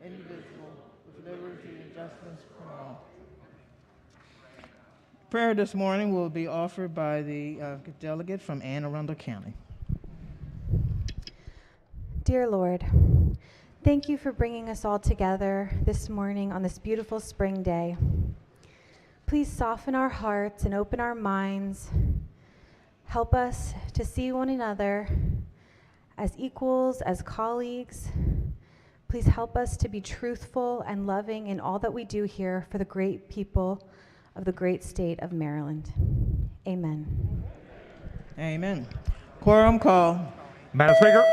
indivisible, with liberty and justice for all. Prayer this morning will be offered by the delegate from Anne Arundel County. Dear Lord, thank you for bringing us all together this morning on this beautiful spring day. Please soften our hearts and open our minds. Help us to see one another as equals, as colleagues. Please help us to be truthful and loving in all that we do here for the great people of the great state of Maryland. Amen. Amen. Quorum call. Madam Speaker.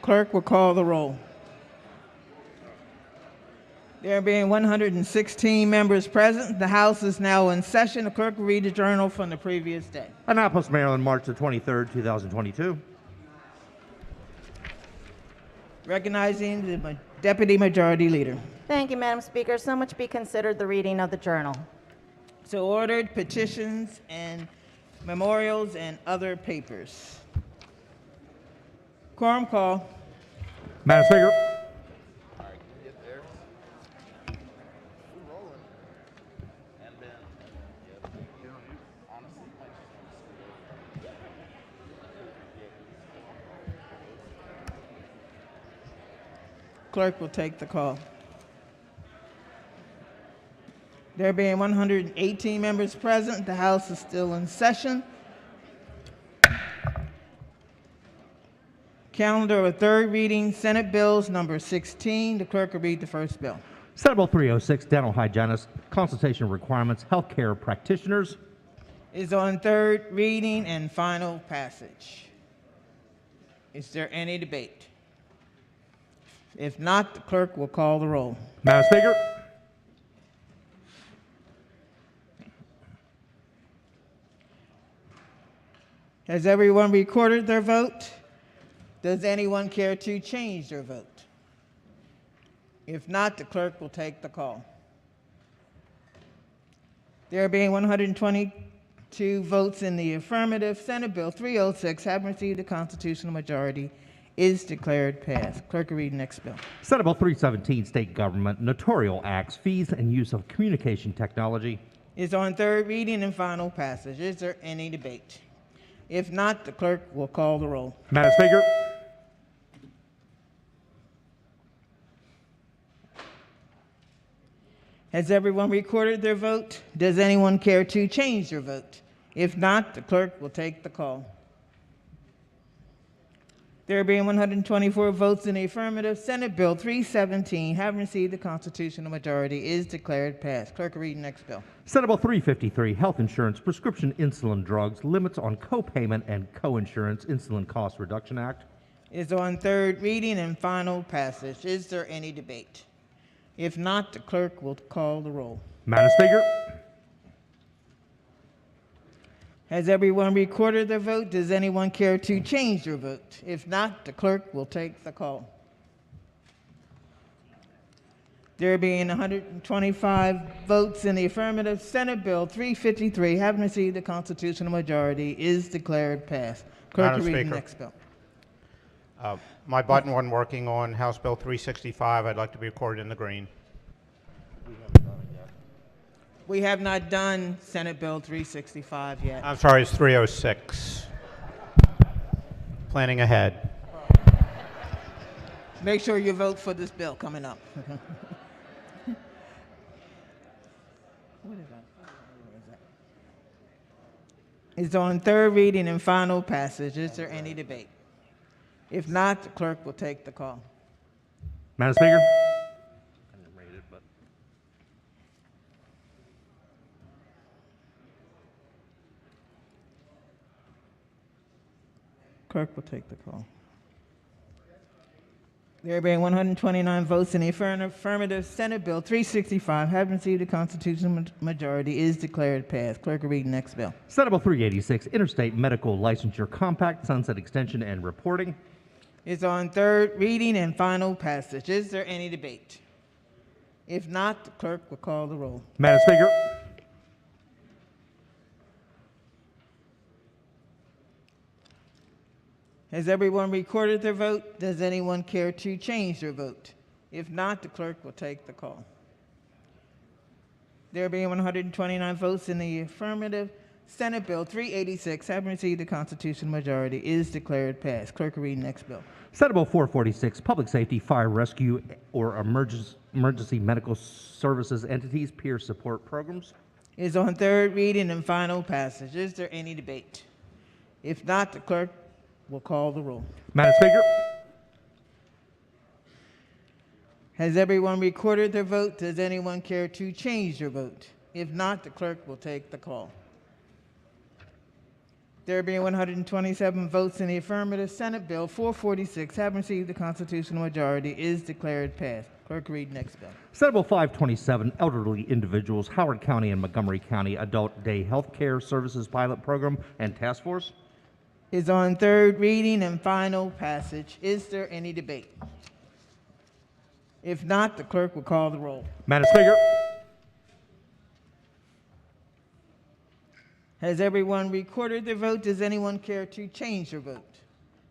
Clerk will call the roll. There being 116 members present, the House is now in session. The clerk will read the journal from the previous day. Annapolis, Maryland, March the 23rd, 2022. Recognizing the Deputy Majority Leader. Thank you, Madam Speaker. So much be considered the reading of the journal. So ordered. Petitions and memorials and other papers. Quorum call. Madam Speaker. Clerk will take the call. There being 118 members present, the House is still in session. Calendar of third reading, Senate Bills number 16. The clerk will read the first bill. Senate Bill 306, dental hygienists, consultation requirements, healthcare practitioners. Is on third reading and final passage. Is there any debate? If not, the clerk will call the roll. Madam Speaker. Has everyone recorded their vote? Does anyone care to change their vote? If not, the clerk will take the call. There being 122 votes in the affirmative, Senate Bill 306, having received a constitutional majority, is declared passed. Clerk will read the next bill. Senate Bill 317, state government, notarial acts, fees, and use of communication technology. Is on third reading and final passage. Is there any debate? If not, the clerk will call the roll. Madam Speaker. Has everyone recorded their vote? Does anyone care to change their vote? If not, the clerk will take the call. There being 124 votes in the affirmative, Senate Bill 317, having received the constitutional majority, is declared passed. Clerk will read the next bill. Senate Bill 353, health insurance, prescription insulin drugs, limits on co-payment and co-insurance, Insulin Cost Reduction Act. Is on third reading and final passage. Is there any debate? If not, the clerk will call the roll. Madam Speaker. Has everyone recorded their vote? Does anyone care to change their vote? If not, the clerk will take the call. There being 125 votes in the affirmative, Senate Bill 353, having received the constitutional majority, is declared passed. Clerk will read the next bill. My button wasn't working on House Bill 365. I'd like to be recorded in the green. We have not done Senate Bill 365 yet. I'm sorry, it's 306. Planning ahead. Make sure you vote for this bill coming up. What is that? It's on third reading and final passage. Is there any debate? If not, the clerk will take the call. Madam Speaker. I didn't read it, but Clerk will take the call. There being 129 votes in the affirmative, Senate Bill 365, having received a constitutional majority, is declared passed. Clerk will read the next bill. Senate Bill 386, Interstate Medical Licensure Compact, Sunset Extension and Reporting. It's on third reading and final passage. Is there any debate? If not, the clerk will call the roll. Madam Speaker. Has everyone recorded their vote? Does anyone care to change their vote? If not, the clerk will take the call. There being 129 votes in the affirmative, Senate Bill 386, having received the constitutional majority, is declared passed. Clerk will read the next bill. Senate Bill 446, Public Safety, Fire Rescue, or Emergency Medical Services Entities Peer Support Programs. Is on third reading and final passage. Is there any debate? If not, the clerk will call the roll. Madam Speaker. Has everyone recorded their vote? Does anyone care to change their vote? If not, the clerk will take the call. There being 127 votes in the affirmative, Senate Bill 446, having received the constitutional majority, is declared passed. Clerk, read next bill. Senate Bill 527, Elderly Individuals, Howard County and Montgomery County Adult Day Health Care Services Pilot Program and Task Force. Is on third reading and final passage. Is there any debate? If not, the clerk will call the roll. Madam Speaker. Has everyone recorded their vote? Does anyone care to change their vote?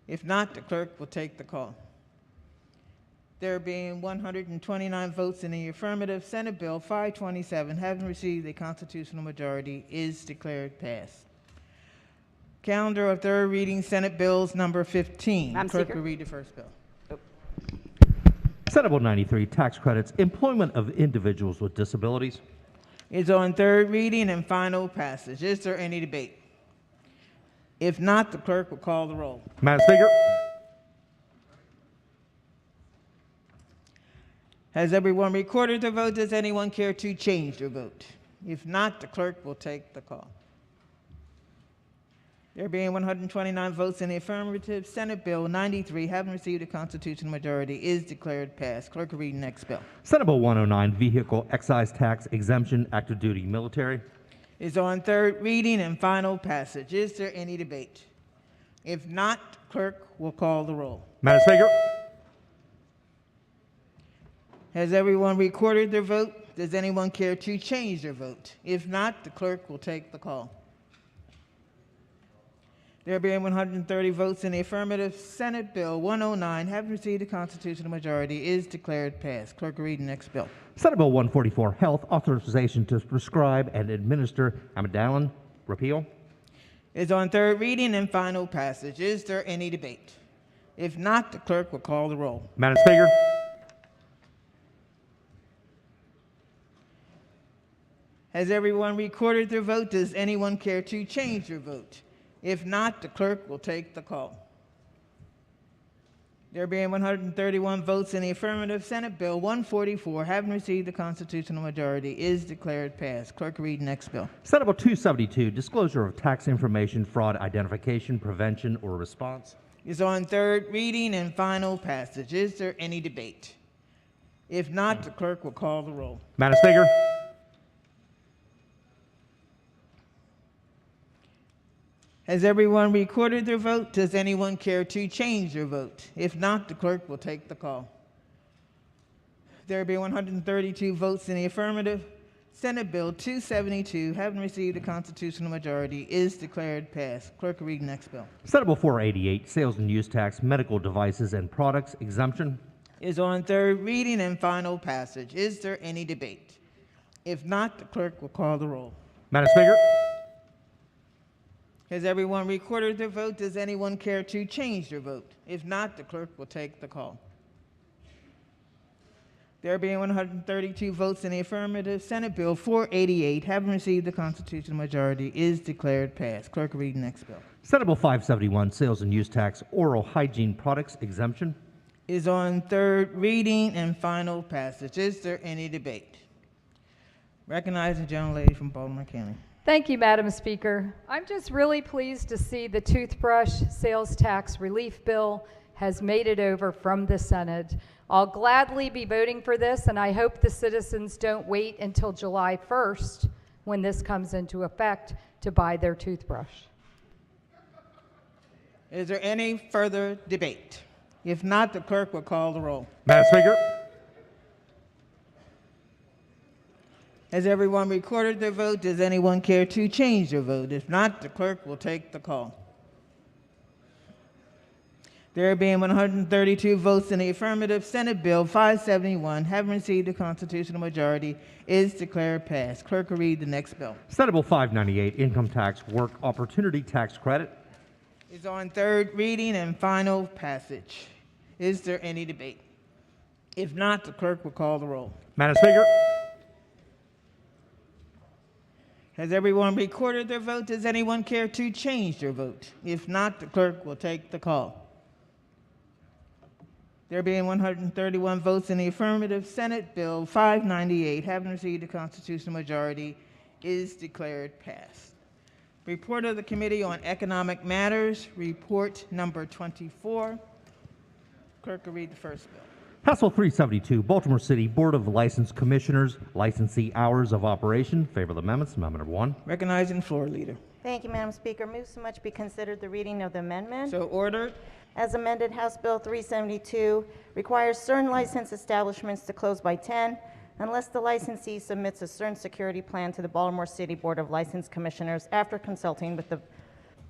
If not, the clerk will take the call. There being 129 votes in the affirmative, Senate Bill 527, having received a constitutional majority, is declared passed. Calendar of third reading, Senate Bills number 15. Madam Clerk Speaker. will read the first bill. Senate Bill 93, Tax Credits, Employment of Individuals with Disabilities. Is on third reading and final passage. Is there any debate? If not, the clerk will call the roll. Madam Speaker. Has everyone recorded their vote? Does anyone care to change their vote? If not, the clerk will take the call. There being 129 votes in the affirmative, Senate Bill 93, having received a constitutional majority, is declared passed. Clerk will read the next bill. Senate Bill 109, Vehicle Excise Tax Exemption, Active Duty Military. Is on third reading and final passage. Is there any debate? If not, clerk will call the roll. Madam Speaker. Has everyone recorded their vote? Does anyone care to change their vote? If not, the clerk will take the call. There being 130 votes in the affirmative, Senate Bill 109, having received a constitutional majority, is declared passed. Clerk will read the next bill. Senate Bill 144, Health Authorization to Prescribe and Administer Amidalin, repeal. Is on third reading and final passage. Is there any debate? If not, the clerk will call the roll. Madam Speaker. Has everyone recorded their vote? Does anyone care to change their vote? If not, the clerk will take the call. There being 131 votes in the affirmative, Senate Bill 144, having received the constitutional majority, is declared passed. Clerk will read the next bill. Senate Bill 272, Disclosure of Tax Information, Fraud Identification, Prevention, or Response. Is on third reading and final passage. Is there any debate? If not, the clerk will call the roll. Madam Speaker. Has everyone recorded their vote? Does anyone care to change their vote? If not, the clerk will take the call. There be 132 votes in the affirmative. Senate Bill 272, having received a constitutional majority, is declared passed. Clerk will read the next bill. Senate Bill 488, Sales and Use Tax, Medical Devices and Products Exemption. Is on third reading and final passage. Is there any debate? If not, the clerk will call the roll. Madam Speaker. Has everyone recorded their vote? Does anyone care to change their vote? If not, the clerk will take the call. There being 132 votes in the affirmative, Senate Bill 488, having received the constitutional majority, is declared passed. Clerk will read the next bill. Senate Bill 571, Sales and Use Tax, Oral Hygiene Products Exemption. Is on third reading and final passage. Is there any debate? Recognize the gentlelady from Baltimore County. Thank you, Madam Speaker. I'm just really pleased to see the toothbrush sales tax relief bill has made it over from the Senate. I'll gladly be voting for this, and I hope the citizens don't wait until July 1st, when this comes into effect, to buy their toothbrush. Is there any further debate? If not, the clerk will call the roll. Madam Speaker, Has everyone recorded their vote? Does anyone care to change their vote? If not, the clerk will take the call. There being 132 votes in the affirmative, Senate Bill 571, having received a constitutional majority, is declared passed. Clerk will read the next bill. Senate Bill 598, Income Tax Work Opportunity Tax Credit. Is on third reading and final passage. Is there any debate? If not, the clerk will call the roll. Madam Speaker, Has everyone recorded their vote? Does anyone care to change their vote? If not, the clerk will take the call. There being 131 votes in the affirmative, Senate Bill 598, having received a constitutional majority, is declared passed. Report of the Committee on Economic Matters, report number 24. Clerk will read the first bill. House Bill 372, Baltimore City Board of License Commissioners, licensee hours of operation. Favor the amendments. Amendment number 1. Recognizing floor leader. Thank you, Madam Speaker. Move so much be considered the reading of the amendment. So ordered. As amended, House Bill 372 requires certain license establishments to close by 10 unless the licensee submits a certain security plan to the Baltimore City Board of License Commissioners after consulting with the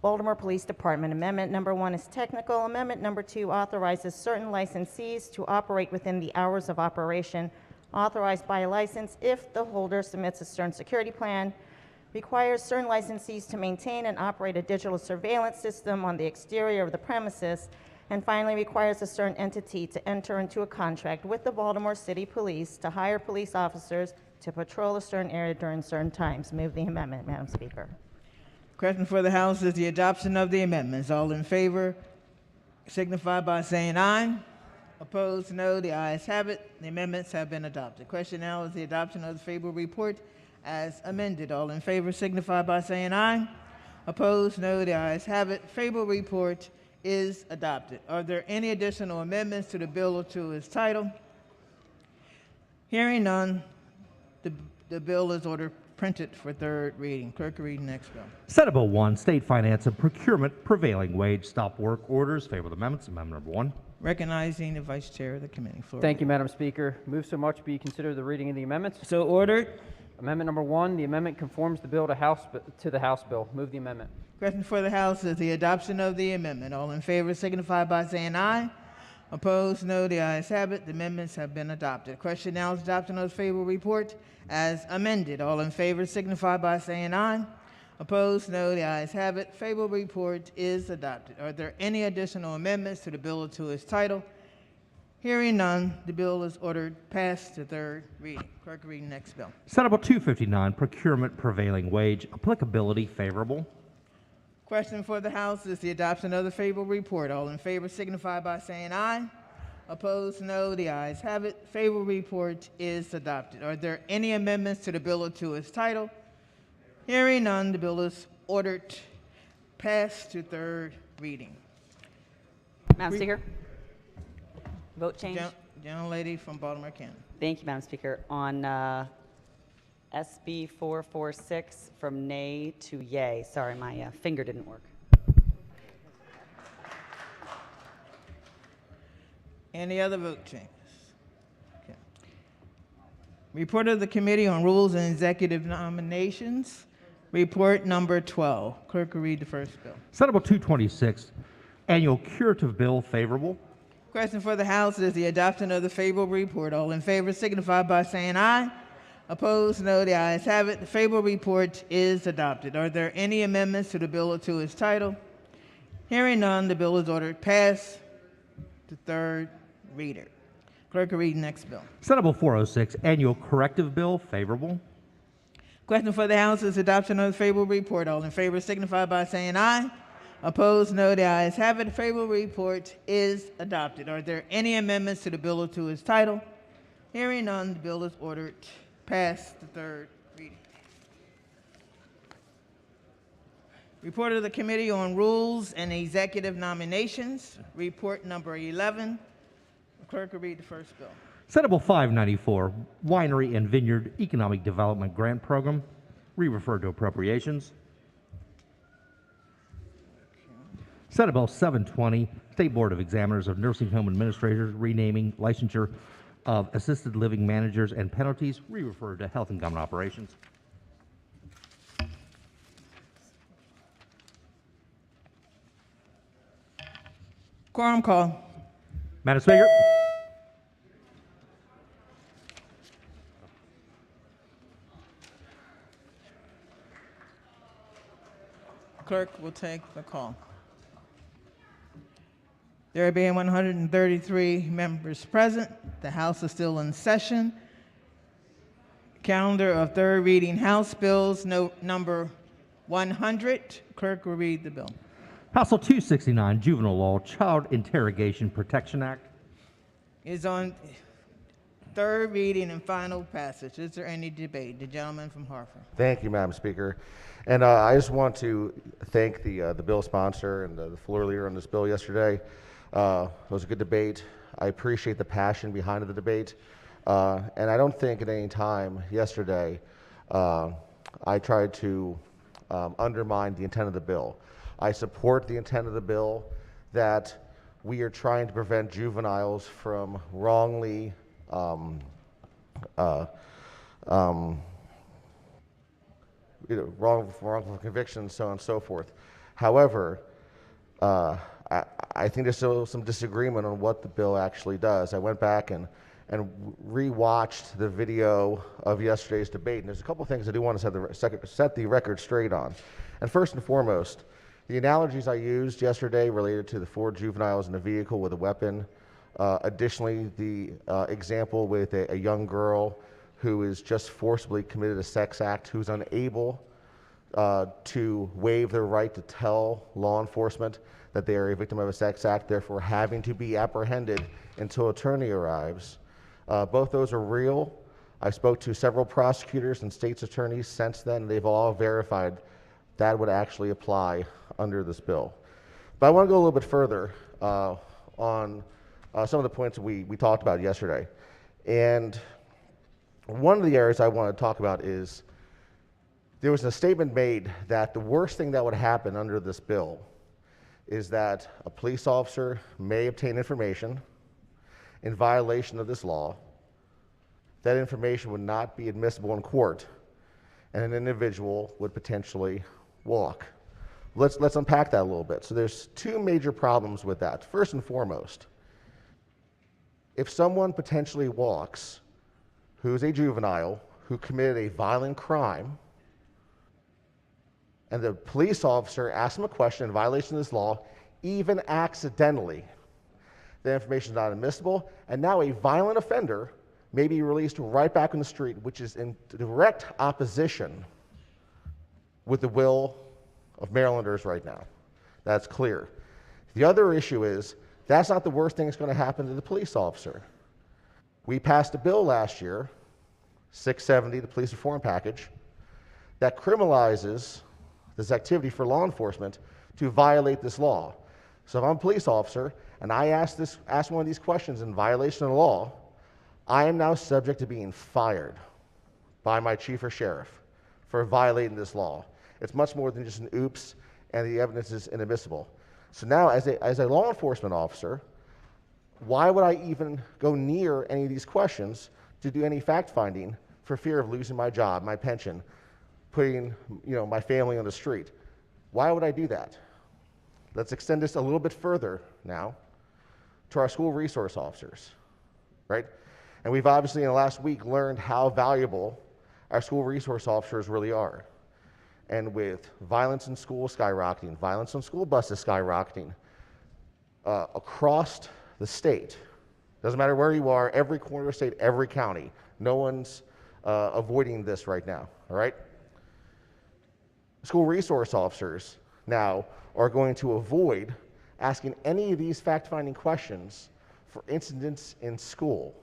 Baltimore Police Department. Amendment number 1 is technical. Amendment number 2 authorizes certain licensees to operate within the hours of operation authorized by a license if the holder submits a certain security plan, requires certain licensees to maintain and operate a digital surveillance system on the exterior of the premises, and finally requires a certain entity to enter into a contract with the Baltimore City Police to hire police officers to patrol a certain area during certain times. Move the amendment, Madam Speaker. Question for the House is the adoption of the amendments. All in favor signify by saying aye. Opposed, no. The ayes have it. The amendments have been adopted. Question now is the adoption of the favorable report as amended. All in favor signify by saying aye. Opposed, no. The ayes have it. Favorable report is adopted. Are there any additional amendments to the bill or to its title? Hearing none, the bill is ordered printed for third reading. Clerk will read the next bill. Senate Bill 1, State Finance and Procurement Prevailing Wage Stop Work Orders. Favor the amendments. Amendment number 1. Recognizing the Vice Chair of the Committee. Floor. Thank you, Madam Speaker. Move so much be considered the reading of the amendments. So ordered. Amendment number 1, the amendment conforms the bill to the House bill. Move the amendment. Question for the House is the adoption of the amendment. All in favor signify by saying aye. Opposed, no. The ayes have it. The amendments have been adopted. Question now is adoption of the favorable report as amended. All in favor signify by saying aye. Opposed, no. The ayes have it. Favorable report is adopted. Are there any additional amendments to the bill or to its title? Hearing none, the bill is ordered passed to third reading. Clerk will read the next bill. Senate Bill 259, Procurement Prevailing Wage Applicability. Favorable. Question for the House is the adoption of the favorable report. All in favor signify by saying aye. Opposed, no. The ayes have it. Favorable report is adopted. Are there any amendments to the bill or to its title? Hearing none, the bill is ordered passed to third reading. Madam Speaker, vote change. Gentlelady from Baltimore County. Thank you, Madam Speaker. On SB 446, from nay to yay. Sorry, my finger didn't work. Any other vote changes? Okay. Report of the Committee on Rules and Executive Nominations. Report number 12. Clerk will read the first bill. Senate Bill 226, Annual Curative Bill. Favorable. Question for the House is the adoption of the favorable report. All in favor signify by saying aye. Opposed, no. The ayes have it. The favorable report is adopted. Are there any amendments to the bill or to its title? Hearing none, the bill is ordered passed to third reader. Clerk will read the next bill. Senate Bill 406, Annual Corrective Bill. Favorable. Question for the House is adoption of the favorable report. All in favor signify by saying aye. Opposed, no. The ayes have it. The favorable report is adopted. Are there any amendments to the bill or to its title? Hearing none, the bill is ordered passed to third reading. Report of the Committee on Rules and Executive Nominations, report number 11. The clerk will read the first bill. Senate Bill 594, Winery and Vineyard Economic Development Grant Program, re-referred to appropriations. Senate Bill 720, State Board of Examiners of Nursing Home Administrators renaming licensure of assisted living managers and penalties, re-referred to Health and Government Operations. Quorum call. Madam Speaker. Clerk will take the call. There being 133 members present, the House is still in session. Calendar of third reading House bills, note number 100. Clerk will read the bill. House Bill 269, Juvenile Law, Child Interrogation Protection Act. Is on third reading and final passage. Is there any debate? The gentleman from Hartford. Thank you, Madam Speaker. And I just want to thank the bill sponsor and the floor leader on this bill yesterday. It was a good debate. I appreciate the passion behind the debate. And I don't think at any time yesterday I tried to undermine the intent of the bill. I support the intent of the bill that we are trying to prevent juveniles from wrongful convictions, so on and so forth. However, I think there's still some disagreement on what the bill actually does. I went back and re-watched the video of yesterday's debate, and there's a couple things I do want to set the record straight on. And first and foremost, the analogies I used yesterday related to the 4 juveniles in a vehicle with a weapon. Additionally, the example with a young girl who is just forcibly committed a sex act, who's unable to waive their right to tell law enforcement that they are a victim of a sex act, therefore having to be apprehended until attorney arrives. Both those are real. I spoke to several prosecutors and state's attorneys since then, and they've all verified that would actually apply under this bill. But I want to go a little bit further on some of the points that we talked about yesterday. And one of the areas I want to talk about is there was a statement made that the worst thing that would happen under this bill is that a police officer may obtain information in violation of this law. That information would not be admissible in court, and an individual would potentially walk. Let's unpack that a little bit. So there's 2 major problems with that. First and foremost, if someone potentially walks who's a juvenile who committed a violent crime, and the police officer asks him a question in violation of this law, even accidentally, the information is not admissible, and now a violent offender may be released right back on the street, which is in direct opposition with the will of Marylanders right now. That's clear. The other issue is that's not the worst thing that's going to happen to the police officer. We passed a bill last year, 670, the police reform package, that criminalizes this activity for law enforcement to violate this law. So if I'm a police officer and I ask one of these questions in violation of the law, I am now subject to being fired by my chief or sheriff for violating this law. It's much more than just an oops and the evidence is inadmissible. So now as a law enforcement officer, why would I even go near any of these questions to do any fact finding for fear of losing my job, my pension, putting my family on the street? Why would I do that? Let's extend this a little bit further now to our school resource officers, right? And we've obviously in the last week learned how valuable our school resource officers really are. And with violence in school skyrocketing, violence on school buses skyrocketing, across the state, doesn't matter where you are, every corner of the state, every county, no one's avoiding this right now, all right? School resource officers now are going to avoid asking any of these fact-finding questions for incidents in school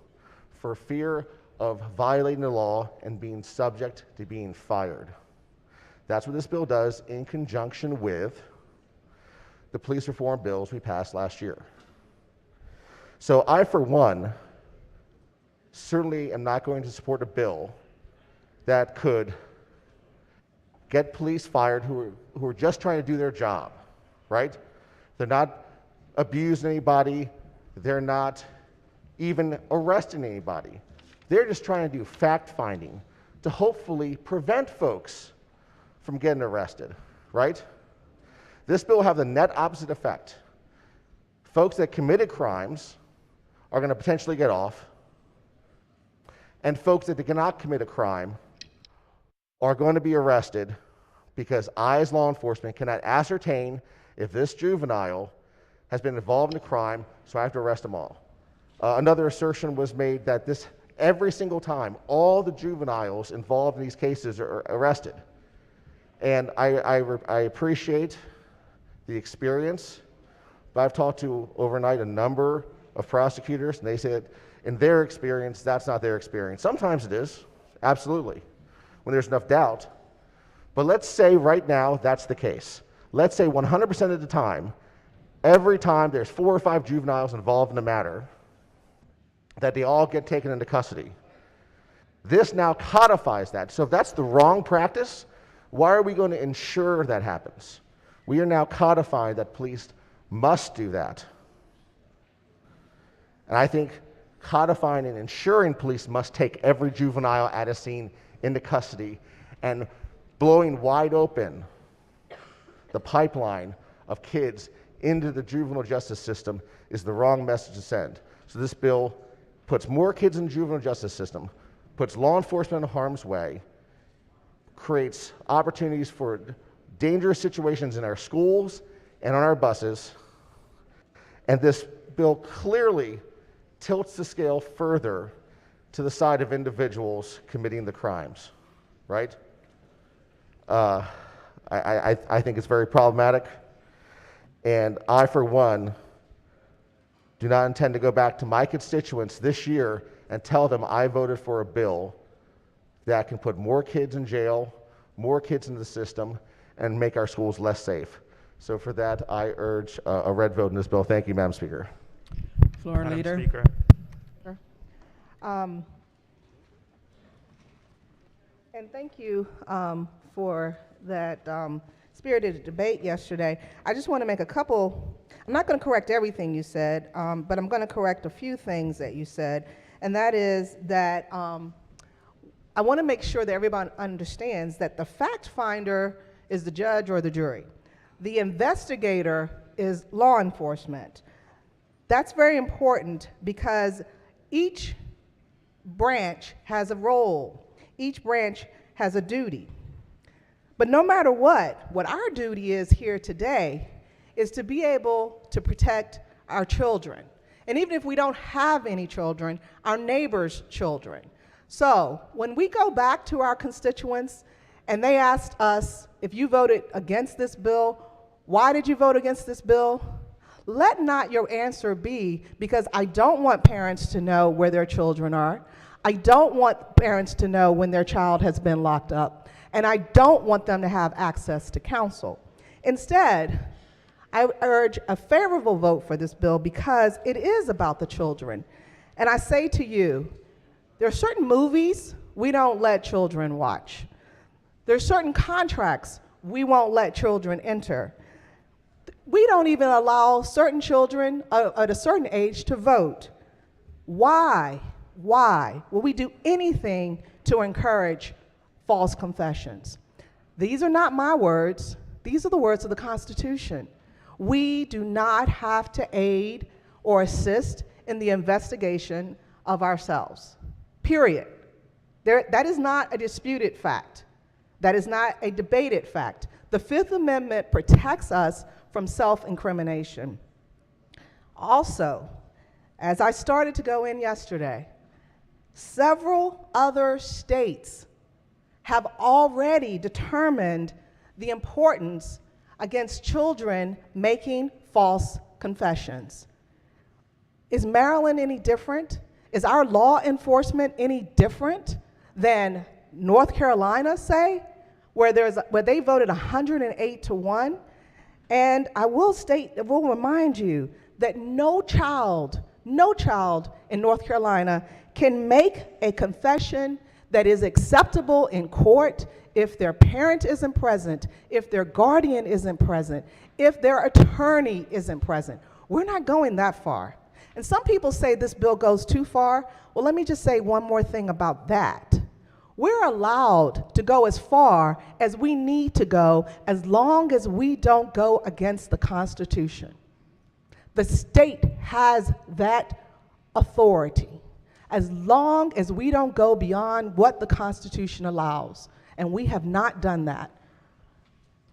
for fear of violating the law and being subject to being fired. That's what this bill does in conjunction with the police reform bills we passed last year. So I, for one, certainly am not going to support a bill that could get police fired who are just trying to do their job, right? They're not abusing anybody. They're not even arresting anybody. They're just trying to do fact-finding to hopefully prevent folks from getting arrested, right? This bill will have the net opposite effect. Folks that committed crimes are going to potentially get off, and folks that did not commit a crime are going to be arrested because I, as law enforcement, cannot ascertain if this juvenile has been involved in a crime, so I have to arrest them all. Another assertion was made that this, every single time, all the juveniles involved in these cases are arrested. And I appreciate the experience, but I've talked to overnight a number of prosecutors, and they said in their experience, that's not their experience. Sometimes it is, absolutely, when there's enough doubt. But let's say right now that's the case. Let's say 100% of the time, every time there's 4 or 5 juveniles involved in a matter, that they all get taken into custody. This now codifies that. So if that's the wrong practice, why are we going to ensure that happens? We are now codifying that police must do that. And I think codifying and ensuring police must take every juvenile at a scene into custody and blowing wide open the pipeline of kids into the juvenile justice system is the wrong message to send. So this bill puts more kids in the juvenile justice system, puts law enforcement in harm's way, creates opportunities for dangerous situations in our schools and on our buses, and this bill clearly tilts the scale further to the side of individuals committing the crimes, right? I think it's very problematic, and I, for one, do not intend to go back to my constituents this year and tell them I voted for a bill that can put more kids in jail, more kids in the system, and make our schools less safe. So for that, I urge a red vote in this bill. Thank you, Madam Speaker. Floor Madam leader. Speaker. And thank you for that spirited debate yesterday. I just want to make a couple, I'm not going to correct everything you said, but I'm going to correct a few things that you said, and that is that I want to make sure that everyone understands that the fact finder is the judge or the jury. The investigator is law enforcement. That's very important because each branch has a role. Each branch has a duty. But no matter what our duty is here today is to be able to protect our children. And even if we don't have any children, our neighbors' children. So when we go back to our constituents and they asked us, if you voted against this bill, why did you vote against this bill? Let not your answer be, because I don't want parents to know where their children are. I don't want parents to know when their child has been locked up. And I don't want them to have access to counsel. Instead, I urge a favorable vote for this bill because it is about the children. And I say to you, there are certain movies we don't let children watch. There are certain contracts we won't let children enter. We don't even allow certain children at a certain age to vote. Why will we do anything to encourage false confessions? These are not my words. These are the words of the Constitution. We do not have to aid or assist in the investigation of ourselves, period. That is not a disputed fact. That is not a debated fact. The Fifth Amendment protects us from self-incrimination. Also, as I started to go in yesterday, several other states have already determined the importance against children making false confessions. Is Maryland any different? Is our law enforcement any different than North Carolina, say? where they voted 108 to 1. And I will remind you that no child in North Carolina can make a confession that is acceptable in court if their parent isn't present, if their guardian isn't present, if their attorney isn't present. We're not going that far. And some people say this bill goes too far. Well, let me just say one more thing about that. We're allowed to go as far as we need to go as long as we don't go against the Constitution. The state has that authority as long as we don't go beyond what the Constitution allows, and we have not done that.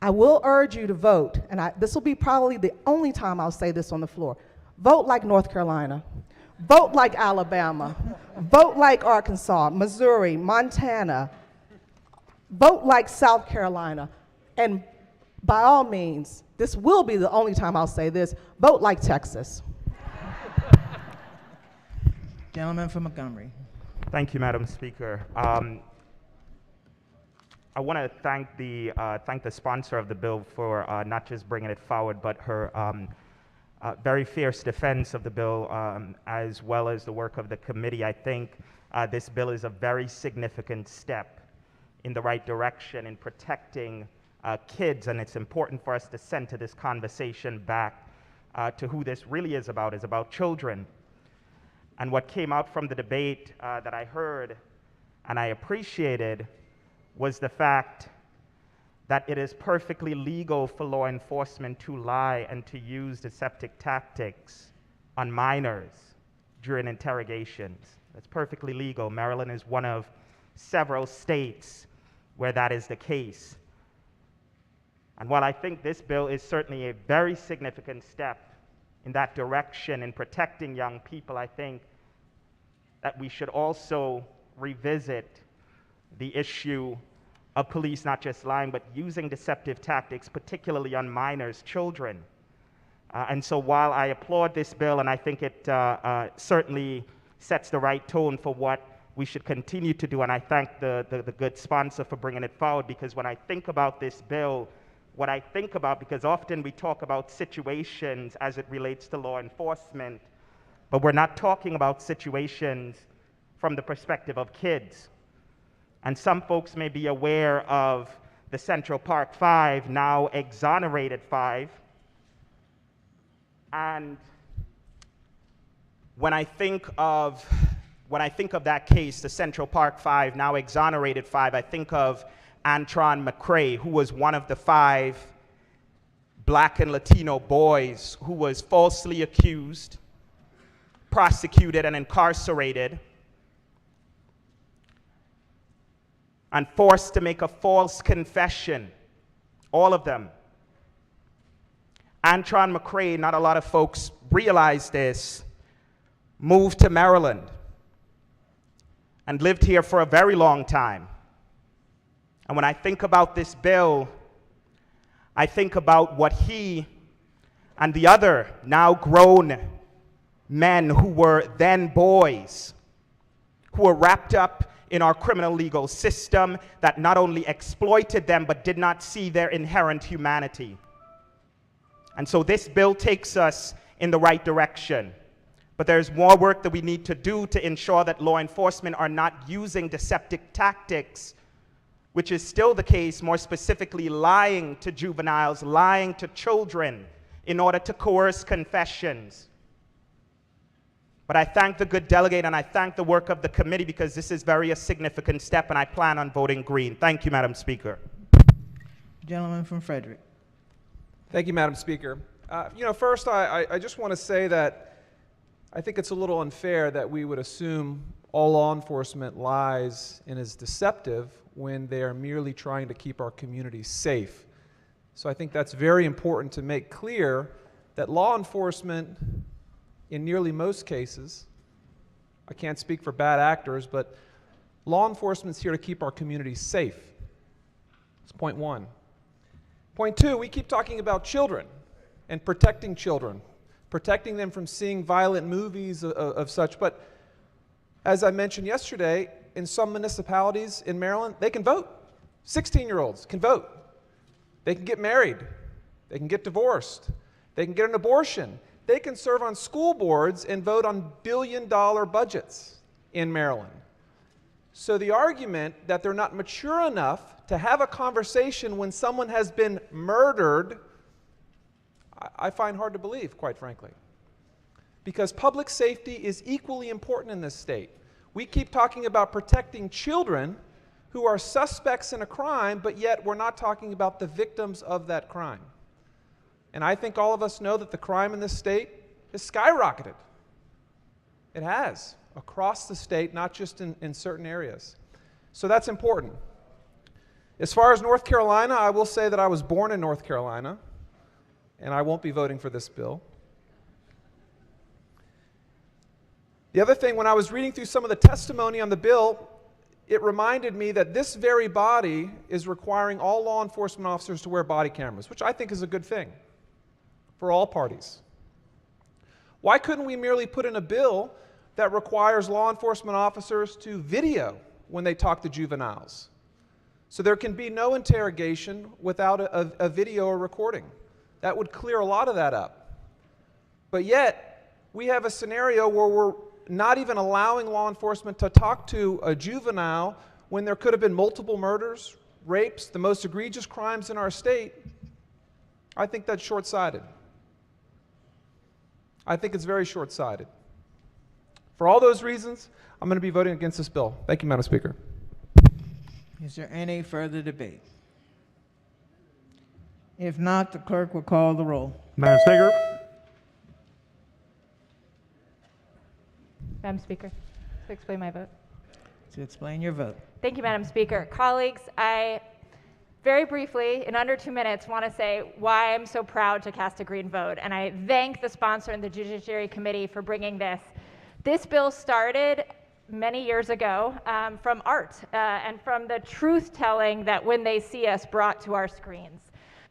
I will urge you to vote, and this will be probably the only time I'll say this on the floor. Vote like North Carolina. Vote like Alabama. Vote like Arkansas, Missouri, Montana. Vote like South Carolina. And by all means, this will be the only time I'll say this, vote like Texas. Gentleman from Montgomery. Thank you, Madam Speaker. I want to thank the sponsor of the bill for not just bringing it forward, but her very fierce defense of the bill, as well as the work of the committee. I think this bill is a very significant step in the right direction in protecting kids, and it's important for us to center this conversation back to who this really is about children. And what came out from the debate that I heard and I appreciated was the fact that it is perfectly legal for law enforcement to lie and to use deceptive tactics on minors during interrogations. That's perfectly legal. Maryland is one of several states where that is the case. And while I think this bill is certainly a very significant step in that direction in protecting young people, I think that we should also revisit the issue of police not just lying, but using deceptive tactics, particularly on minors, children. And so while I applaud this bill, and I think it certainly sets the right tone for what we should continue to do, and I thank the good sponsor for bringing it forward, because when I think about this bill, what I think about, because often we talk about situations as it relates to law enforcement, but we're not talking about situations from the perspective of kids. And some folks may be aware of the Central Park 5, now exonerated 5. And when I think of that case, the Central Park 5, now exonerated 5, I think of Antron McCray, who was one of the 5 Black and Latino boys who was falsely accused, prosecuted, and incarcerated, and forced to make a false confession, all of them. Antron McCray, not a lot of folks realize this, moved to Maryland and lived here for a very long time. And when I think about this bill, I think about what he and the other now grown men who were then boys, who were wrapped up in our criminal legal system that not only exploited them, but did not see their inherent humanity. And so this bill takes us in the right direction. But there's more work that we need to do to ensure that law enforcement are not using deceptive tactics, which is still the case, more specifically lying to juveniles, lying to children in order to coerce confessions. But I thank the good delegate and I thank the work of the committee, because this is a significant step, and I plan on voting green. Thank you, Madam Speaker. Gentleman from Frederick. Thank you, Madam Speaker. First, I just want to say that I think it's a little unfair that we would assume all law enforcement lies and is deceptive when they are merely trying to keep our communities safe. So I think that's very important to make clear that law enforcement, in nearly most cases, I can't speak for bad actors, but law enforcement's here to keep our communities safe. That's point one. Point two, we keep talking about children and protecting children, protecting them from seeing violent movies of such, but as I mentioned yesterday, in some municipalities in Maryland, they can vote. 16-year-olds can vote. They can get married. They can get divorced. They can get an abortion. They can serve on school boards and vote on billion-dollar budgets in Maryland. So the argument that they're not mature enough to have a conversation when someone has been murdered, I find hard to believe, quite frankly. Because public safety is equally important in this state. We keep talking about protecting children who are suspects in a crime, but yet we're not talking about the victims of that crime. And I think all of us know that the crime in this state has skyrocketed. It has, across the state, not just in certain areas. So that's important. As far as North Carolina, I will say that I was born in North Carolina, and I won't be voting for this bill. The other thing, when I was reading through some of the testimony on the bill, it reminded me that this very body is requiring all law enforcement officers to wear body cameras, which I think is a good thing for all parties. Why couldn't we merely put in a bill that requires law enforcement officers to video when they talk to juveniles? So there can be no interrogation without a video or recording. That would clear a lot of that up. But yet, we have a scenario where we're not even allowing law enforcement to talk to a juvenile when there could have been multiple murders, rapes, the most egregious crimes in our state. I think that's short-sighted. I think it's very short-sighted. For all those reasons, I'm going to be voting against this bill. Thank you, Madam Speaker. Is there any further debate? If not, the clerk will call the roll. Madam Speaker. Madam Speaker, to explain my vote. To explain your vote. Thank you, Madam Speaker. Colleagues, I very briefly, in under 2 minutes, want to say why I'm so proud to cast a green vote. And I thank the sponsor and the Judiciary Committee for bringing this. This bill started many years ago from art and from the truth-telling that When They See Us brought to our screens.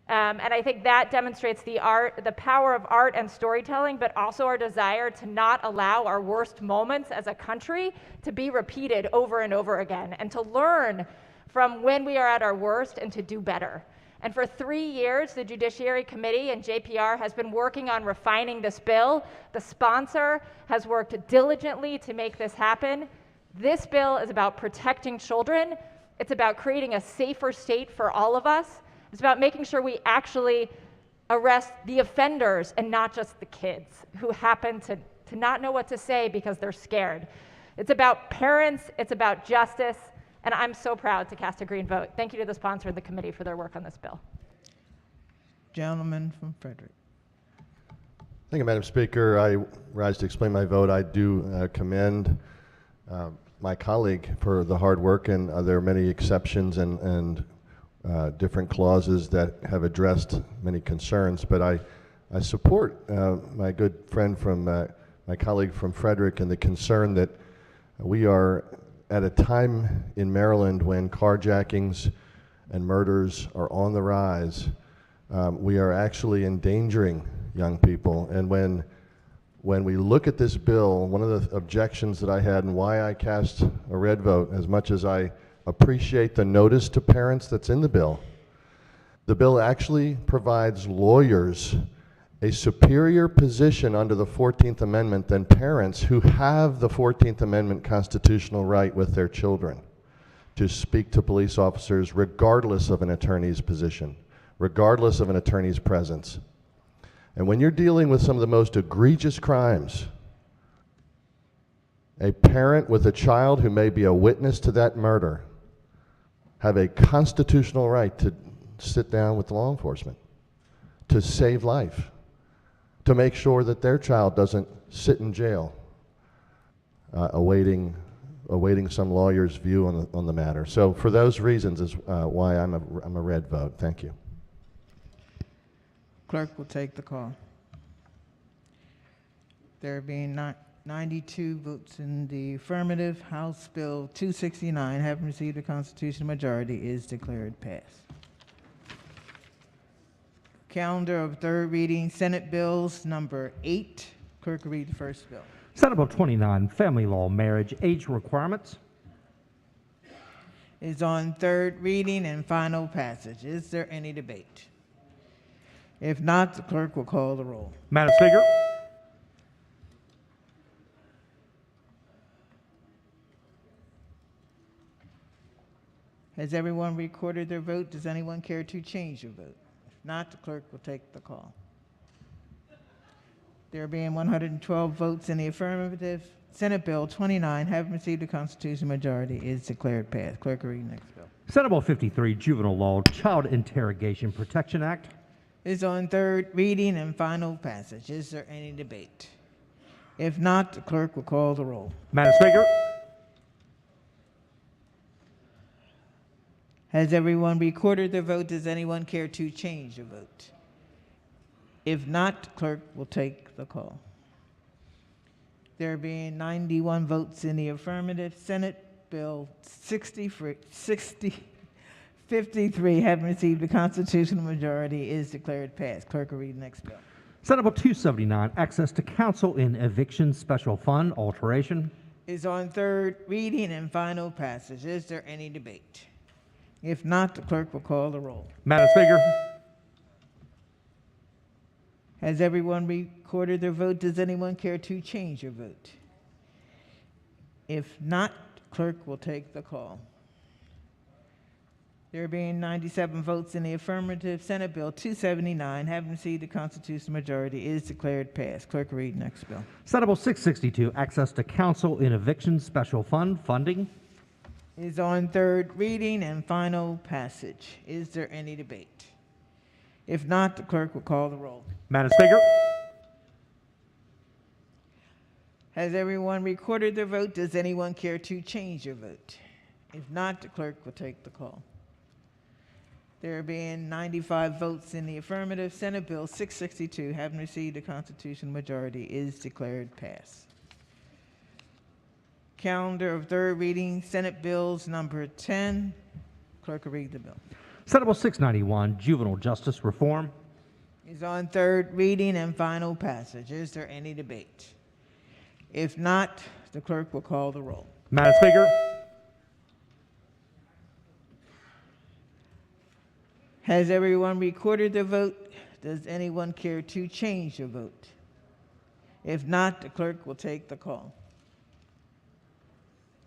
And I think that demonstrates the power of art and storytelling, but also our desire to not allow our worst moments as a country to be repeated over and over again, and to learn from when we are at our worst and to do better. And for 3 years, the Judiciary Committee and JPR has been working on refining this bill. The sponsor has worked diligently to make this happen. This bill is about protecting children. It's about creating a safer state for all of us. It's about making sure we actually arrest the offenders and not just the kids who happen to not know what to say because they're scared. It's about parents, it's about justice, and I'm so proud to cast a green vote. Thank you to the sponsor and the committee for their work on this bill. Gentleman from Frederick. Thank you, Madam Speaker. I rise to explain my vote. I do commend my colleague for the hard work, and there are many exceptions and different clauses that have addressed many concerns, but I support my good friend from my colleague from Frederick and the concern that we are at a time in Maryland when carjackings and murders are on the rise. We are actually endangering young people, and when we look at this bill, one of the objections that I had and why I cast a red vote, as much as I appreciate the notice to parents that's in the bill actually provides lawyers a superior position under the 14th Amendment than parents who have the 14th Amendment constitutional right with their children to speak to police officers regardless of an attorney's position, regardless of an attorney's presence. And when you're dealing with some of the most egregious crimes, a parent with a child who may be a witness to that murder have a constitutional right to sit down with law enforcement, to save life, to make sure that their child doesn't sit in jail awaiting some lawyer's view on the matter. So for those reasons is why I'm a red vote. Thank you. Clerk will take the call. There being 92 votes in the affirmative, House Bill 269, having received a constitutional majority, is declared passed. Calendar of third reading, Senate bills number 8. Clerk will read the first bill. Senate Bill 29, Family Law Marriage Age Requirements. is on third reading and final passage. Is there any debate? If not, the clerk will call the roll. Madam Speaker. Has everyone recorded their vote? Does anyone care to change their vote? If not, the clerk will take the call. There being 112 votes in the affirmative, Senate Bill 29, having received a constitutional majority, is declared passed. Clerk will read the next bill. Senate Bill 53, Juvenile Law, Child Interrogation Protection Act. Is on third reading and final passage. Is there any debate? If not, the clerk will call the roll. Madam Speaker. Has everyone recorded their vote? Does anyone care to change their vote? If not, the clerk will take the call. There being 91 votes in the affirmative, Senate Bill 53, having received a constitutional majority, is declared passed. Clerk will read the next bill. Senate Bill 279, Access to Counsel in Eviction Special Fund, alteration. Is on third reading and final passage. Is there any debate? If not, the clerk will call the roll. Madam Speaker. Has everyone recorded their vote? Does anyone care to change your vote? If not, the clerk will take the call. There being 97 votes in the affirmative, Senate Bill 279, having received a constitutional majority, is declared passed. Clerk will read the next bill. Senate Bill 662, Access to Counsel in Eviction Special Fund, funding. Is on third reading and final passage. Is there any debate? If not, the clerk will call the roll. Madam Speaker. Has everyone recorded their vote? Does anyone care to change their vote? If not, the clerk will take the call. There being 95 votes in the affirmative, Senate Bill 662, having received a constitutional majority, is declared passed. Calendar of third reading, Senate Bills number 10. Clerk will read the bill. Senate Bill 691, Juvenile Justice Reform. Is on third reading and final passage. Is there any debate? If not, the clerk will call the roll. Madam Speaker. Has everyone recorded their vote? Does anyone care to change their vote? If not, the clerk will take the call.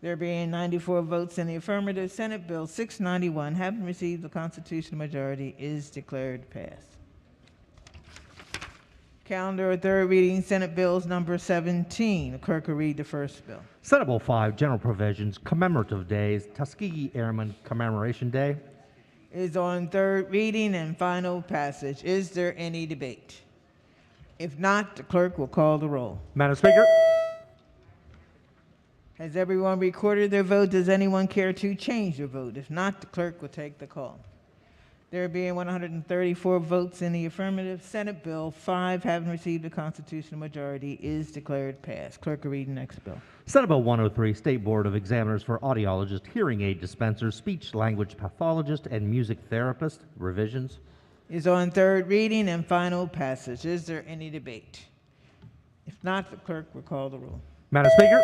There being 94 votes in the affirmative, Senate Bill 691, having received the constitutional majority, is declared passed. Calendar of third reading, Senate Bills number 17. The clerk will read the first bill. Senate Bill 5, General Provisions, Commemorative Days, Tuskegee Airmen Commemoration Day. Is on third reading and final passage. Is there any debate? If not, the clerk will call the roll. Madam Speaker. Has everyone recorded their vote? Does anyone care to change their vote? If not, the clerk will take the call. There being 134 votes in the affirmative, Senate Bill 5, having received a constitutional majority, is declared passed. Clerk will read the next bill. Senate Bill 103, State Board of Examiners for Audiologist, Hearing Aid Dispensers, Speech Language Pathologist, and Music Therapist, revisions. Is on third reading and final passage. Is there any debate? If not, the clerk will call the roll. Madam Speaker.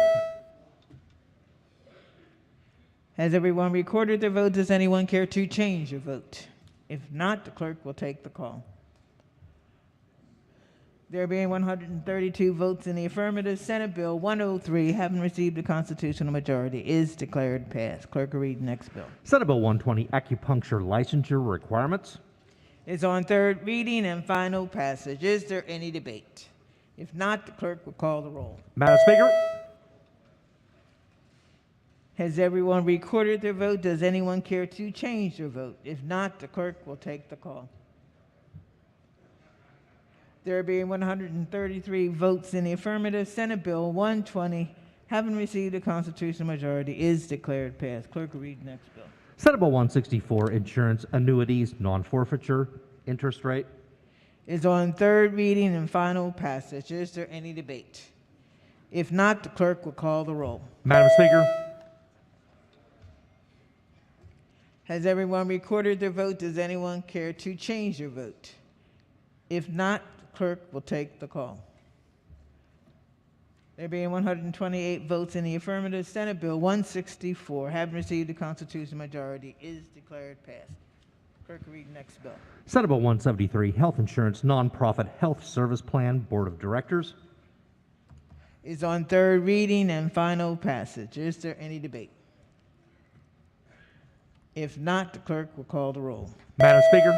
Has everyone recorded their vote? Does anyone care to change your vote? If not, the clerk will take the call. There being 132 votes in the affirmative, Senate Bill 103, having received a constitutional majority, is declared passed. Clerk will read the next bill. Senate Bill 120, Acupuncture Licensure Requirements. Is on third reading and final passage. Is there any debate? If not, the clerk will call the roll. Madam Speaker. Has everyone recorded their vote? Does anyone care to change their vote? If not, the clerk will take the call. There being 133 votes in the affirmative, Senate Bill 120, having received a constitutional majority, is declared passed. Clerk will read the next bill. Senate Bill 164, Insurance Annuities Non-Forfeiture Interest Rate. Is on third reading and final passage. Is there any debate? If not, the clerk will call the roll. Madam Speaker. Has everyone recorded their vote? Does anyone care to change their vote? If not, the clerk will take the call. There being 128 votes in the affirmative, Senate Bill 164, having received a constitutional majority, is declared passed. Clerk will read the next bill. Senate Bill 173, Health Insurance Nonprofit Health Service Plan Board of Directors. Is on third reading and final passage. Is there any debate? If not, the clerk will call the roll. Madam Speaker.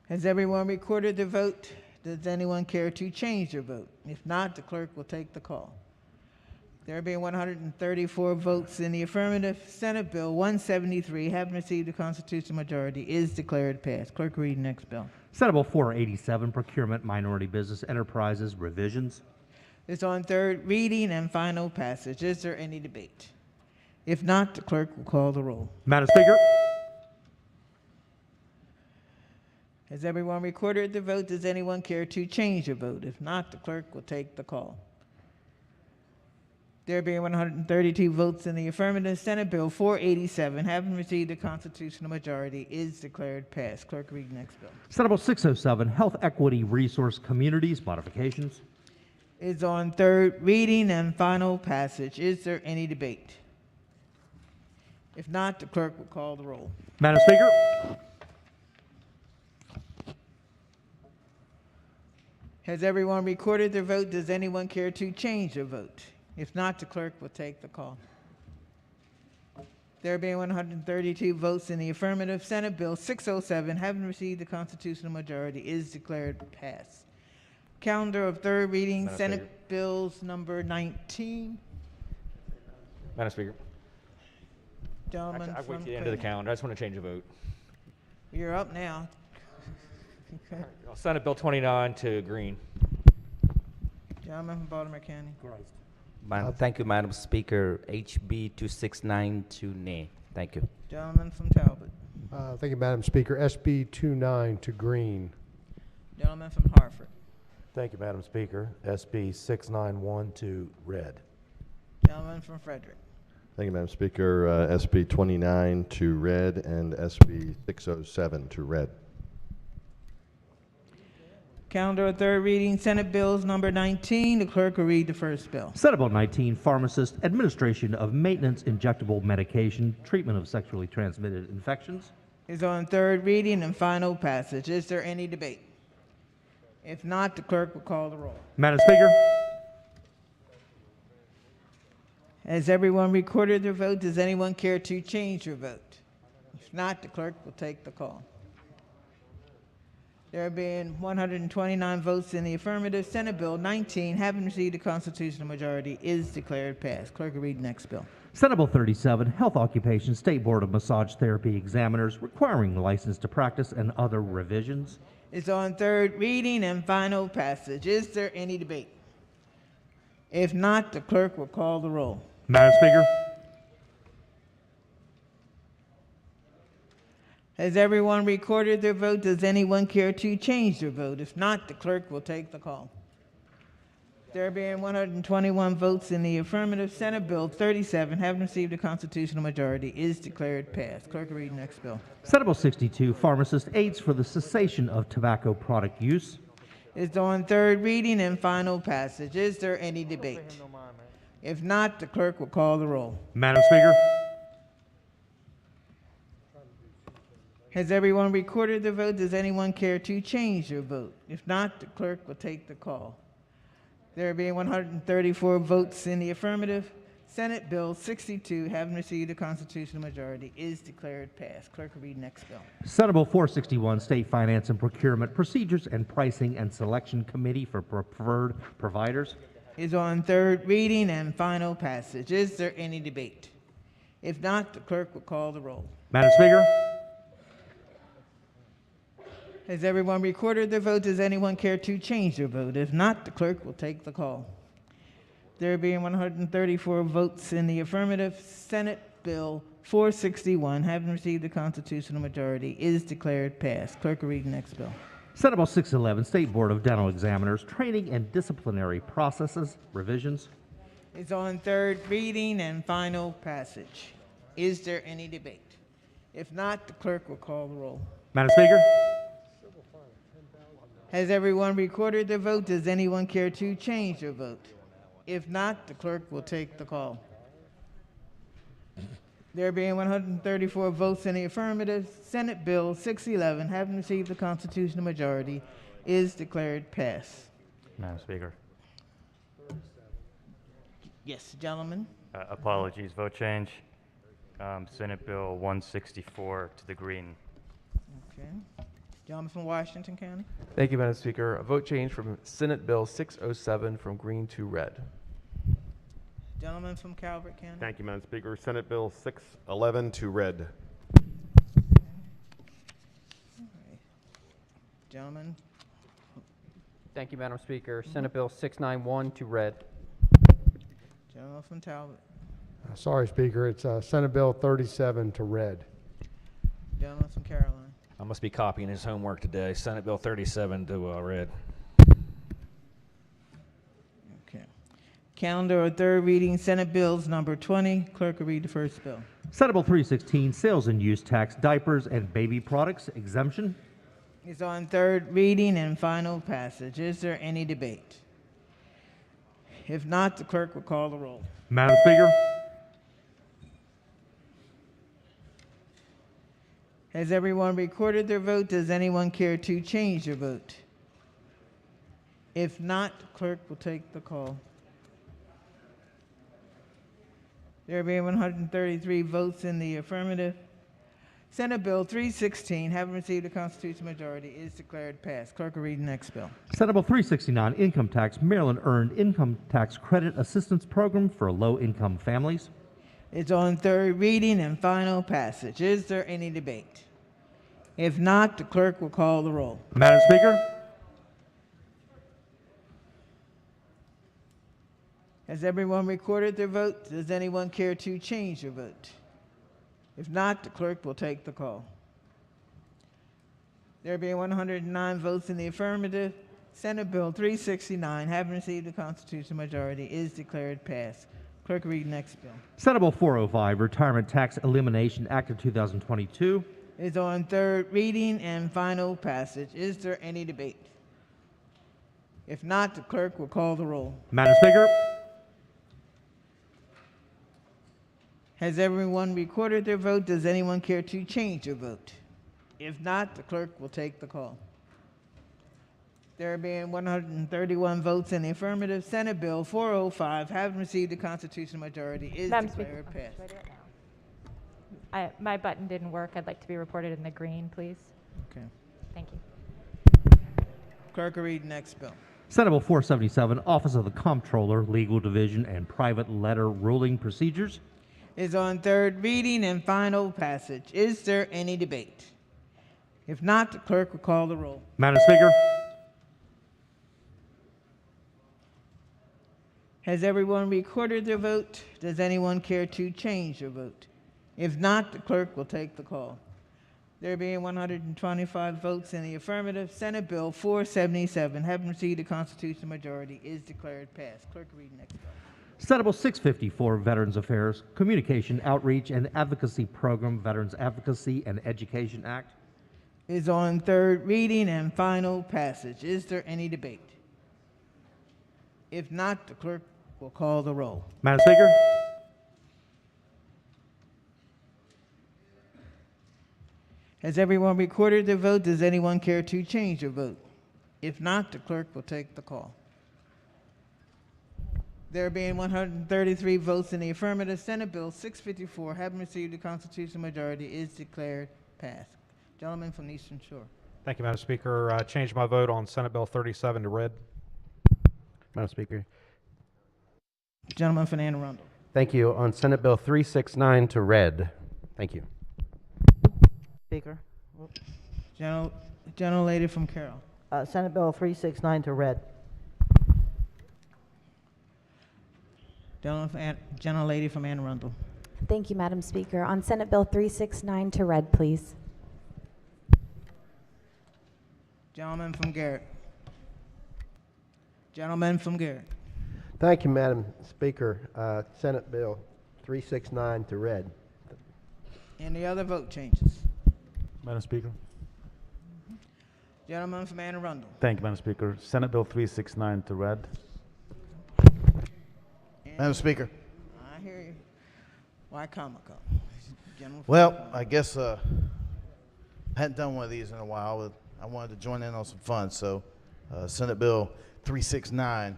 Has everyone recorded their vote? Does anyone care to change their vote? If not, the clerk will take the call. There being 134 votes in the affirmative, Senate Bill 173, having received a constitutional majority, is declared passed. Clerk will read the next bill. Senate Bill 487, Procurement Minority Business Enterprises Revisions. It's on third reading and final passage. Is there any debate? If not, the clerk will call the roll. Madam Speaker. Has everyone recorded their vote? Does anyone care to change their vote? If not, the clerk will take the call. There being 132 votes in the affirmative, Senate Bill 487, having received a constitutional majority, is declared passed. Clerk, read the next bill. Senate Bill 607, Health Equity Resource Communities Modifications. Is on third reading and final passage. Is there any debate? If not, the clerk will call the roll. Madam Speaker. Has everyone recorded their vote? Does anyone care to change their vote? If not, the clerk will take the call. There being 132 votes in the affirmative, Senate Bill 607, having received the constitutional majority, is declared passed. Calendar of third reading, Madam Senate Speaker. Bills number 19. Madam Speaker. Gentlemen, I've waited from to the end of the calendar. I just want to change the vote. You're up now. Senate Bill 29 to green. Gentleman from Baltimore County. Thank you, Madam Speaker. HB 269 to nay. Thank you. Gentleman from Talbot. Thank you, Madam Speaker. SB 29 to green. Gentleman from Hartford. Thank you, Madam Speaker. SB 691 to red. Gentleman from Frederick. Thank you, Madam Speaker. SB 29 to red and SB 607 to red. Calendar of third reading, Senate Bills number 19. The clerk will read the first bill. Senate Bill 19, Pharmacist Administration of Maintenance Injectable Medication, Treatment of Sexually Transmitted Infections. Is on third reading and final passage. Is there any debate? If not, the clerk will call the roll. Madam Speaker. Has everyone recorded their vote? Does anyone care to change their vote? If not, the clerk will take the call. There being 129 votes in the affirmative, Senate Bill 19, having received a constitutional majority, is declared passed. Clerk will read the next bill. Senate Bill 37, Health Occupation State Board of Massage Therapy Examiners Requiring License to Practice and Other Revisions. It's on third reading and final passage. Is there any debate? If not, the clerk will call the roll. Madam Speaker. Has everyone recorded their vote? Does anyone care to change their vote? If not, the clerk will take the call. There being 121 votes in the affirmative, Senate Bill 37, having received a constitutional majority, is declared passed. Clerk will read the next bill. Senate Bill 62, Pharmacist Aids for the Cessation of Tobacco Product Use. It's on third reading and final passage. Is there any debate? If not, the clerk will call the roll. Madam Speaker. Has everyone recorded their vote? Does anyone care to change their vote? If not, the clerk will take the call. There being 134 votes in the affirmative, Senate Bill 62, having received a constitutional majority, is declared passed. Clerk will read the next bill. Senate Bill 461, State Finance and Procurement Procedures and Pricing and Selection Committee for Preferred Providers. Is on third reading and final passage. Is there any debate? If not, the clerk will call the roll. Madam Speaker. Has everyone recorded their vote? Does anyone care to change their vote? If not, the clerk will take the call. There being 134 votes in the affirmative, Senate Bill 461, having received a constitutional majority, is declared passed. Clerk will read the next bill. Senate Bill 611, State Board of Dental Examiners, Training and Disciplinary Processes, Revisions. It's on third reading and final passage. Is there any debate? If not, the clerk will call the roll. Madam Speaker. Has everyone recorded their vote? Does anyone care to change their vote? If not, the clerk will take the call. There being 134 votes in the affirmative, Senate Bill 611, having received the constitutional majority, is declared passed. Madam Speaker. Yes, gentlemen. Apologies, vote change. Senate Bill 164 to the green. Okay. Gentleman from Washington County. Thank you, Madam Speaker. A vote change from Senate Bill 607 from green to red. Gentleman from Calvert County. Thank you, Madam Speaker. Senate Bill 611 to red. Gentleman. Thank you, Madam Speaker. Senate Bill 691 to red. Gentleman from Talbot. Sorry, Speaker, it's Senate Bill 37 to red. Gentleman from Caroline. I must be copying his homework today. Senate Bill 37 to red. Okay. Calendar of third reading, Senate Bills number 20. Clerk will read the first bill. Senate Bill 316, Sales and Use Tax, Diapers and Baby Products Exemption. Is on third reading and final passage. Is there any debate? If not, the clerk will call the roll. Madam Speaker. Has everyone recorded their vote? Does anyone care to change their vote? If not, the clerk will take the call. There being 133 votes in the affirmative, Senate Bill 316, having received a constitutional majority, is declared passed. Clerk will read the next bill. Senate Bill 369, Income Tax, Maryland Earned Income Tax Credit Assistance Program for low-income families. It's on third reading and final passage. Is there any debate? If not, the clerk will call the roll. Madam Speaker. Has everyone recorded their vote? Does anyone care to change their vote? If not, the clerk will take the call. There being 109 votes in the affirmative, Senate Bill 369, having received a constitutional majority, is declared passed. Clerk, read the next bill. Senate Bill 405, Retirement Tax Elimination Act of 2022. Is on third reading and final passage. Is there any debate? If not, the clerk will call the roll. Madam Speaker. Has everyone recorded their vote? Does anyone care to change their vote? If not, the clerk will take the call. There being 131 votes in the affirmative, Senate Bill 405, having received a constitutional majority, is Madam declared Speaker. passed. Should I do it now? My button didn't work. I'd like to be reported in the green, please. Okay. Thank you. Clerk will read the next bill. Senate Bill 477, Office of the Comptroller, Legal Division, and Private Letter Ruling Procedures. Is on third reading and final passage. Is there any debate? If not, the clerk will call the roll. Madam Speaker. Has everyone recorded their vote? Does anyone care to change their vote? If not, the clerk will take the call. There being 125 votes in the affirmative, Senate Bill 477, having received a constitutional majority, is declared passed. Clerk, read the next bill. Senate Bill 654, Veterans Affairs, Communication, Outreach, and Advocacy Program, Veterans Advocacy and Education Act. Is on third reading and final passage. Is there any debate? If not, the clerk will call the roll. Madam Speaker. Has everyone recorded their vote? Does anyone care to change their vote? If not, the clerk will take the call. There being 133 votes in the affirmative, Senate Bill 654, having received a constitutional majority, is declared passed. Gentleman from the Eastern Shore. Thank you, Madam Speaker. Change my vote on Senate Bill 37 to red. Madam Speaker. Gentleman from Anne Arundel. Thank you. On Senate Bill 369 to red. Thank you. Speaker. Gentlelady from Carroll. Senate Bill 369 to red. Gentlelady from Anne Arundel. Thank you, Madam Speaker. On Senate Bill 369 to red, please. Gentleman from Garrett. Gentleman from Garrett. Thank you, Madam Speaker. Senate Bill 369 to red. Any other vote changes? Madam Speaker. Gentleman from Anne Arundel. Thank you, Madam Speaker. Senate Bill 369 to read. Madam Speaker. I hear you. Why comical? Gentleman from Well, I guess I hadn't done one of these in a while, but I wanted to join in on some fun. So, Senate Bill 369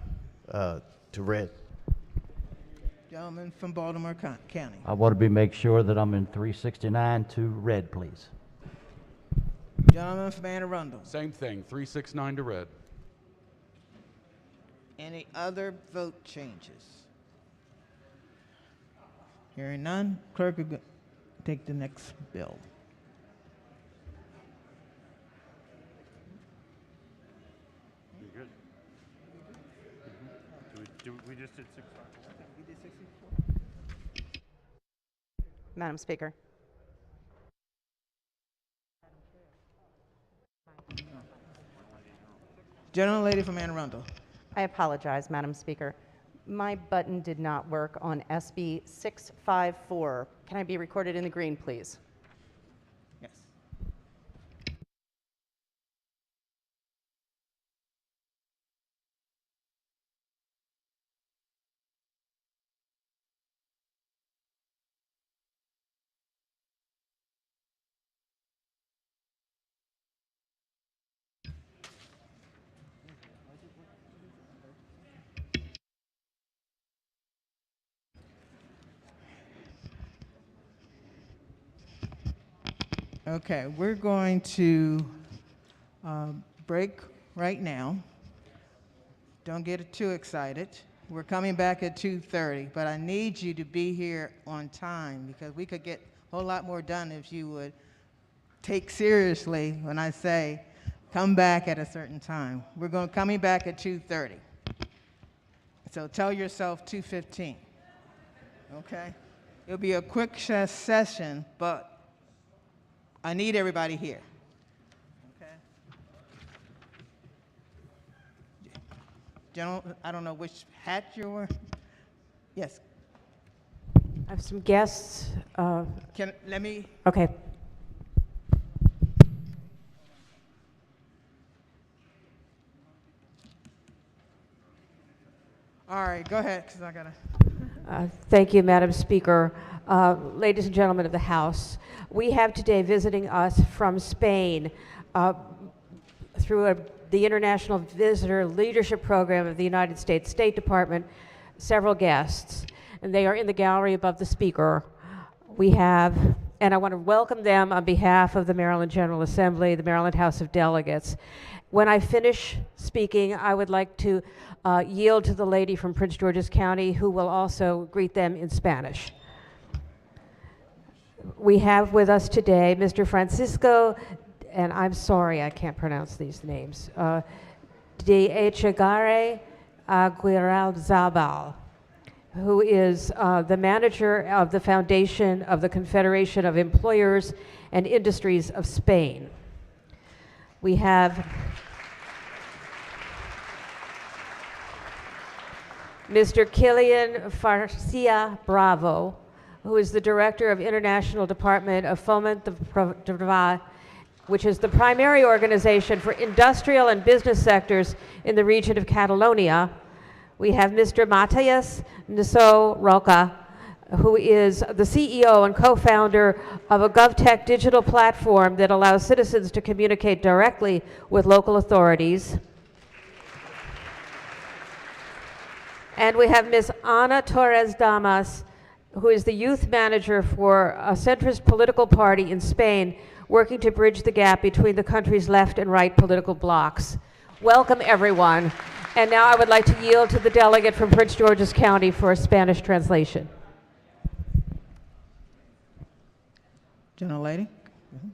to read. Gentleman from Baltimore County. I want to make sure that I'm in 369 to read, please. Gentleman from Anne Arundel. Same thing, 369 to read. Any other vote changes? Hearing none, clerk will take the next bill. You good? We just did 654. We did 64. Madam Speaker. Gentlelady from Anne Arundel. I apologize, Madam Speaker. My button did not work on SB 654. Can I be recorded in the green, please? Yes. Okay, we're going to break right now. Don't get too excited. We're coming back at 2:30, but I need you to be here on time because we could get a whole lot more done if you would take seriously when I say come back at a certain time. We're coming back at 2:30. So tell yourself 2:15. Okay? It'll be a quick session, but I need everybody here. Okay? General, I don't know which hat you're wearing. Yes. I have some guests. Let me. Okay. All right, go ahead, because I got to. Thank you, Madam Speaker. Ladies and gentlemen of the House, we have today visiting us from Spain through the International Visitor Leadership Program of the United States State Department, several guests, and they are in the gallery above the Speaker. We have, and I want to welcome them on behalf of the Maryland General Assembly, the Maryland House of Delegates. When I finish speaking, I would like to yield to the lady from Prince George's County who will also greet them in Spanish. We have with us today Mr. Francisco, and I'm sorry I can't pronounce these names, de Echegare Aguirrelzabal, who is the manager of the Foundation of the Confederation of Employers and Industries of Spain. We have Mr. Kilian Farcia Bravo, who is the Director of International Department of Foment de Travail, which is the primary organization for industrial and business sectors in the region of Catalonia. We have Mr. Matías Niso Roca, who is the CEO and co-founder of a GovTech digital platform that allows citizens to communicate directly with local authorities. And we have Ms. Ana Torres Damas, who is the youth manager for a centrist political party in Spain, working to bridge the gap between the country's left and right political blocs. Welcome, everyone. And now I would like to yield to the delegate from Prince George's County for a Spanish translation. Gentlelady.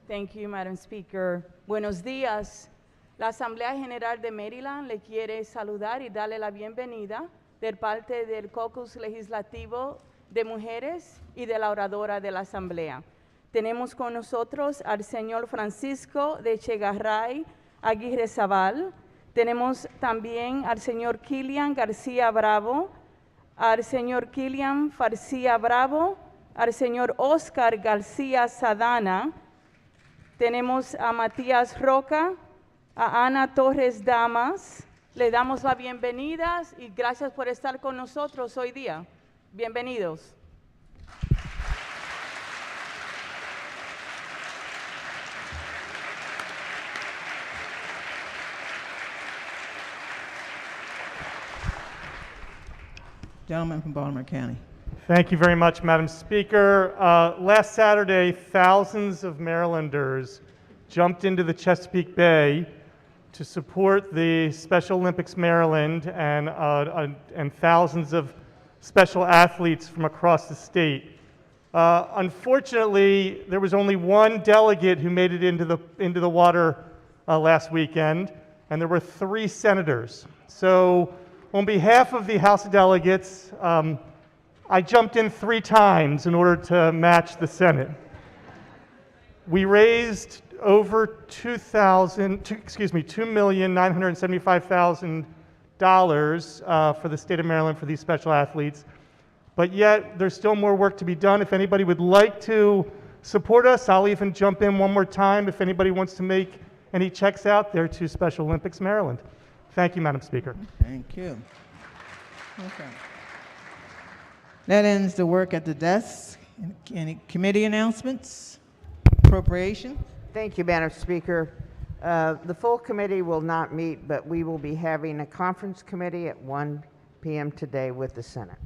Thank you, Madam Speaker. Buenos días. La Asamblea General de Maryland le quiere saludar y darle la bienvenida de parte del caucus legislativo de mujeres y de la oradora de la Asamblea. Tenemos con nosotros al señor Francisco de Echegaray Aguirre Zabal. Tenemos también al señor Kilian García Bravo, al señor Kilian Farcía Bravo, al señor Oscar García Sadana. Tenemos a Matías Roca, a Ana Torres Damas. Le damos la bienvenida y gracias por estar con nosotros hoy día. Bienvenidos. Gentleman from Baltimore County. Thank you very much, Madam Speaker. Last Saturday, thousands of Marylanders jumped into the Chesapeake Bay to support the Special Olympics Maryland and thousands of special athletes from across the state. Unfortunately, there was only one delegate who made it into the water last weekend, and there were 3 senators. So on behalf of the House of Delegates, I jumped in 3 times in order to match the Senate. We raised over $2,975,000 for the state of Maryland for these special athletes. But yet, there's still more work to be done. If anybody would like to support us, I'll even jump in one more time if anybody wants to make any checks out there to Special Olympics Maryland. Thank you, Madam Speaker. Thank you. Okay. That ends the work at the desk. Any committee announcements? Appropriation? Thank you, Madam Speaker. The full committee will not meet, but we will be having a conference committee at 1 p.m. today with the Senate.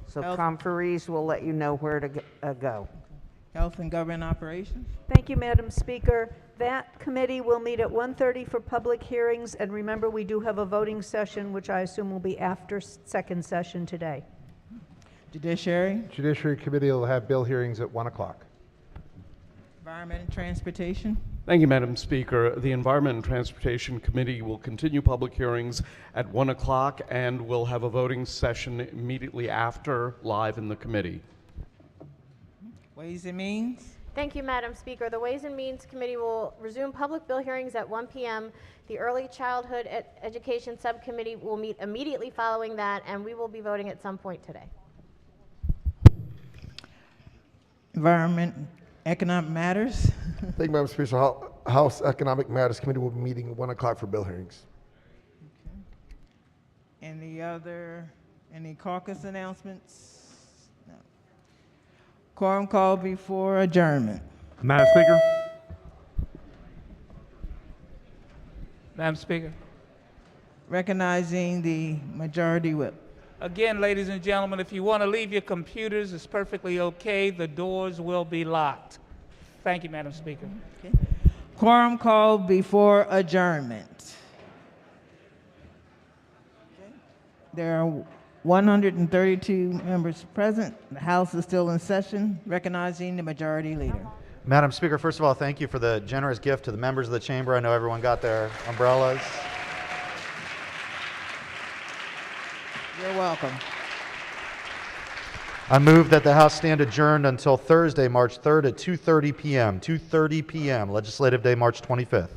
So conferees will let you know where to go. Health and Government Operations? Thank you, Madam Speaker. That committee will meet at 1:30 for public hearings, and remember, we do have a voting session, which I assume will be after second session today. Judiciary? Judiciary Committee will have bill hearings at 1 o'clock. Environment and Transportation? Thank you, Madam Speaker. The Environment and Transportation Committee will continue public hearings at 1 o'clock and will have a voting session immediately after live in the committee. Ways and Means? Thank you, Madam Speaker. The Ways and Means Committee will resume public bill hearings at 1 p.m. The Early Childhood Education Subcommittee will meet immediately following that, and we will be voting at some point today. Environment, Economic Matters? Thank you, Madam Speaker. House Economic Matters Committee will be meeting at 1 o'clock for bill hearings. Any caucus announcements? No. Quorum call before adjournment. Madam Speaker. Madam Speaker. Recognizing the majority whip. Again, ladies and gentlemen, if you want to leave your computers, it's perfectly okay. The doors will be locked. Thank you, Madam Speaker. Okay. Quorum called before adjournment. Okay. There are 132 members present. The House is still in session, recognizing the majority leader. Madam Speaker, first of all, thank you for the generous gift to the members of the chamber. I know everyone got their umbrellas. You're welcome. I move that the House stand adjourned until Thursday, March 3rd at 2:30 p.m. 2:30 p.m., Legislative Day, March 25th.